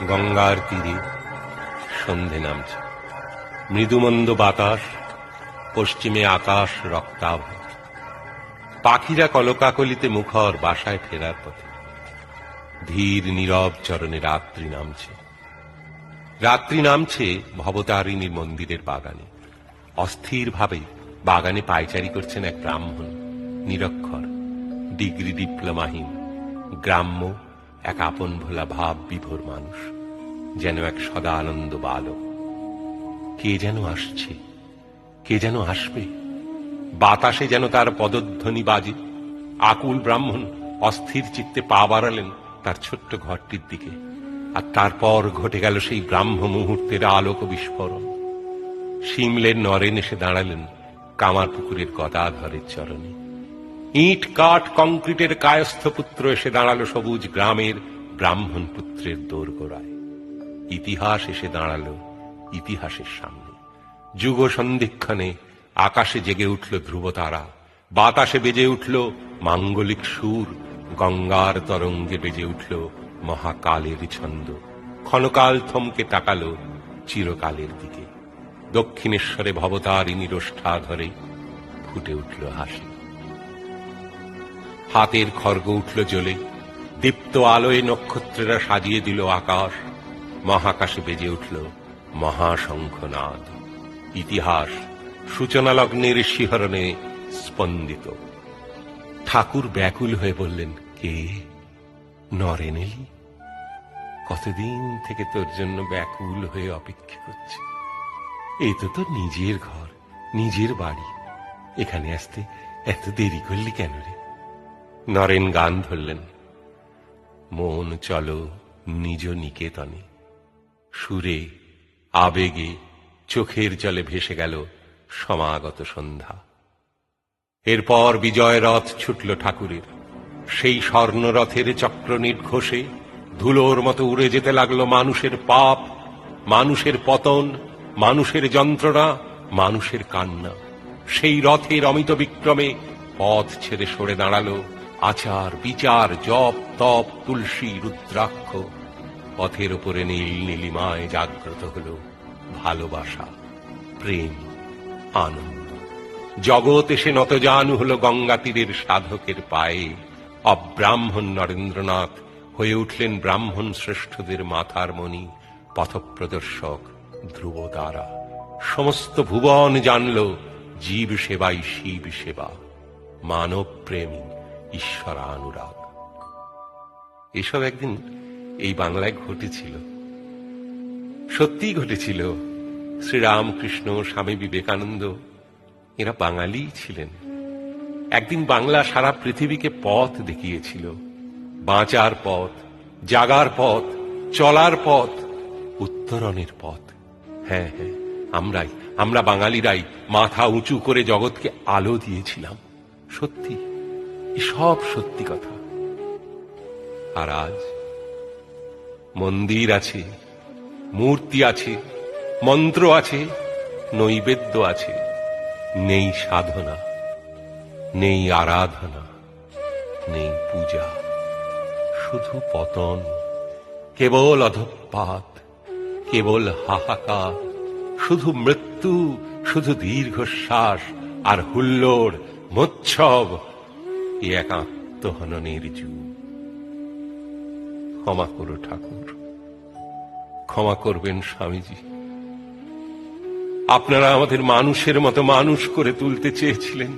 গঙ্গার তীরে সন্ধে নামছে, মৃদুমন্দ বাতাস, পশ্চিমে আকাশ রক্তাভ, পাখিরা কলকাকলিতে মুখর বাসায় ফেরার পথে। ধীর নীরব চরণে রাত্রি নামছে। রাত্রি নামছে ভবতারিণীর মন্দিরের বাগানে। অস্থির ভাবে বাগানে পায়চারি করছেন এক ব্রাহ্মণ, নিরক্ষর, ডিগ্রি ডিপ্লোমাহীন, গ্রাম্য, এক আপন ভোলা ভাব বিভোর মানুষ, যেন এক সদানন্দ বালক। কে যেন আসছে, কে যেন আসবে, বাতাসে যেন তার পদধ্বনি বাজে। আকুল ব্রাহ্মণ অস্থির চিত্তে পা বাড়ালেন তার ছোট্ট ঘরটির দিকে, আর তারপর ঘটে গেল সেই ব্রাহ্ম মুহূর্তের আলোক বিস্ফোরণ। শিমলের নরেন এসে দাঁড়ালেন কামারপুকুরের গদাধরের চরণে। ইট কাঠ কংক্রিটের কায়স্থ পুত্র এসে দাঁড়ালো সবুজ গ্রামের ব্রাহ্মণ পুত্রের দোরগোড়ায়। ইতিহাস এসে দাঁড়ালো ইতিহাসের সামনে। যুগ সন্ধিক্ষণে আকাশে জেগে উঠল ধ্রুবতারা, বাতাসে বেজে উঠল মাঙ্গলিক সুর, গঙ্গার তরঙ্গে বেজে উঠল মহাকালের ছন্দ। ক্ষণকাল থমকে তাকালো চিরকালের দিকে। দক্ষিণেশ্বরে ভবতারিণীর ওষ্ঠাধরে ফুটে উঠল হাসি। হাতের খড়গ উঠল জ্বলে, দীপ্ত আলোয় নক্ষত্রেরা সাজিয়ে দিল আকাশ। মহাকাশে বেজে উঠল মহাশঙ্খনাদ। ইতিহাস সূচনা লগ্নের শিহরণে স্পন্দিত। ঠাকুর ব্যাকুল হয়ে বললেন, কে? নরেন এলি? কতদিন থেকে তোর জন্য ব্যাকুল হয়ে অপেক্ষা করছি। এই তো তোর নিজের ঘর, নিজের বাড়ি, এখানে আসতে এত দেরি করলি কেন রে? নরেন গান ধরলেন, মন চলো নিজ নিকেতনে। সুরে, আবেগে, চোখের জলে ভেসে গেল সমাগত সন্ধ্যা। এরপর বিজয় রথ ছুটল ঠাকুরের। সেই স্বর্ণরথের চক্র নির্ঘোষে ধুলোর মতো উড়ে যেতে লাগলো মানুষের পাপ, মানুষের পতন, মানুষের যন্ত্রণা, মানুষের কান্না। সেই রথের অমিত বিক্রমে পথ ছেড়ে সরে দাঁড়ালো আচার, বিচার, জপ, তপ, তুলসী, রুদ্রাক্ষ। পথের ওপরে নীল নীলিমায় জাগ্রত হল ভালোবাসা, প্রেম, আনন্দ। জগৎ এসে নতজানু হল গঙ্গা তীরের সাধকের পায়ে। অব্রাহ্মণ নরেন্দ্রনাথ হয়ে উঠলেন ব্রাহ্মণ শ্রেষ্ঠদের মাথার মণি, পথপ্রদর্শক, ধ্রুবতারা। সমস্ত ভুবন জানল জীব সেবাই শিব সেবা, মানব প্রেমী ঈশ্বরানুরাগ। এসব একদিন এই বাংলায় ঘটেছিল, সত্যিই ঘটেছিল। শ্রীরামকৃষ্ণ, স্বামী বিবেকানন্দ এরা বাঙালি ছিলেন। একদিন বাংলা সারা পৃথিবীকে পথ দেখিয়েছিল, বাঁচার পথ, জাগার পথ, চলার পথ, উত্তরণের পথ। হ্যাঁ হ্যাঁ, আমরা বাঙালিরাই মাথা উঁচু করে জগৎকে আলো দিয়েছিলাম। সত্যি, সব সত্যি কথা। আর আজ মন্দির আছে, মূর্তি আছে, মন্ত্র আছে, নৈবেদ্য আছে, নেই সাধনা, নেই আরাধনা, নেই পূজা, শুধু পতন, কেবল অধঃপাত, কেবল হাহাকার, শুধু মৃত্যু, শুধু দীর্ঘশ্বাস আর হুল্লোড়, মোচ্ছব। এ এক আত্মহননের যুগ। ক্ষমা করো ঠাকুর, ক্ষমা করবেন স্বামীজি। আপনারা আমাদের মানুষের মতো মানুষ করে তুলতে চেয়েছিলেন,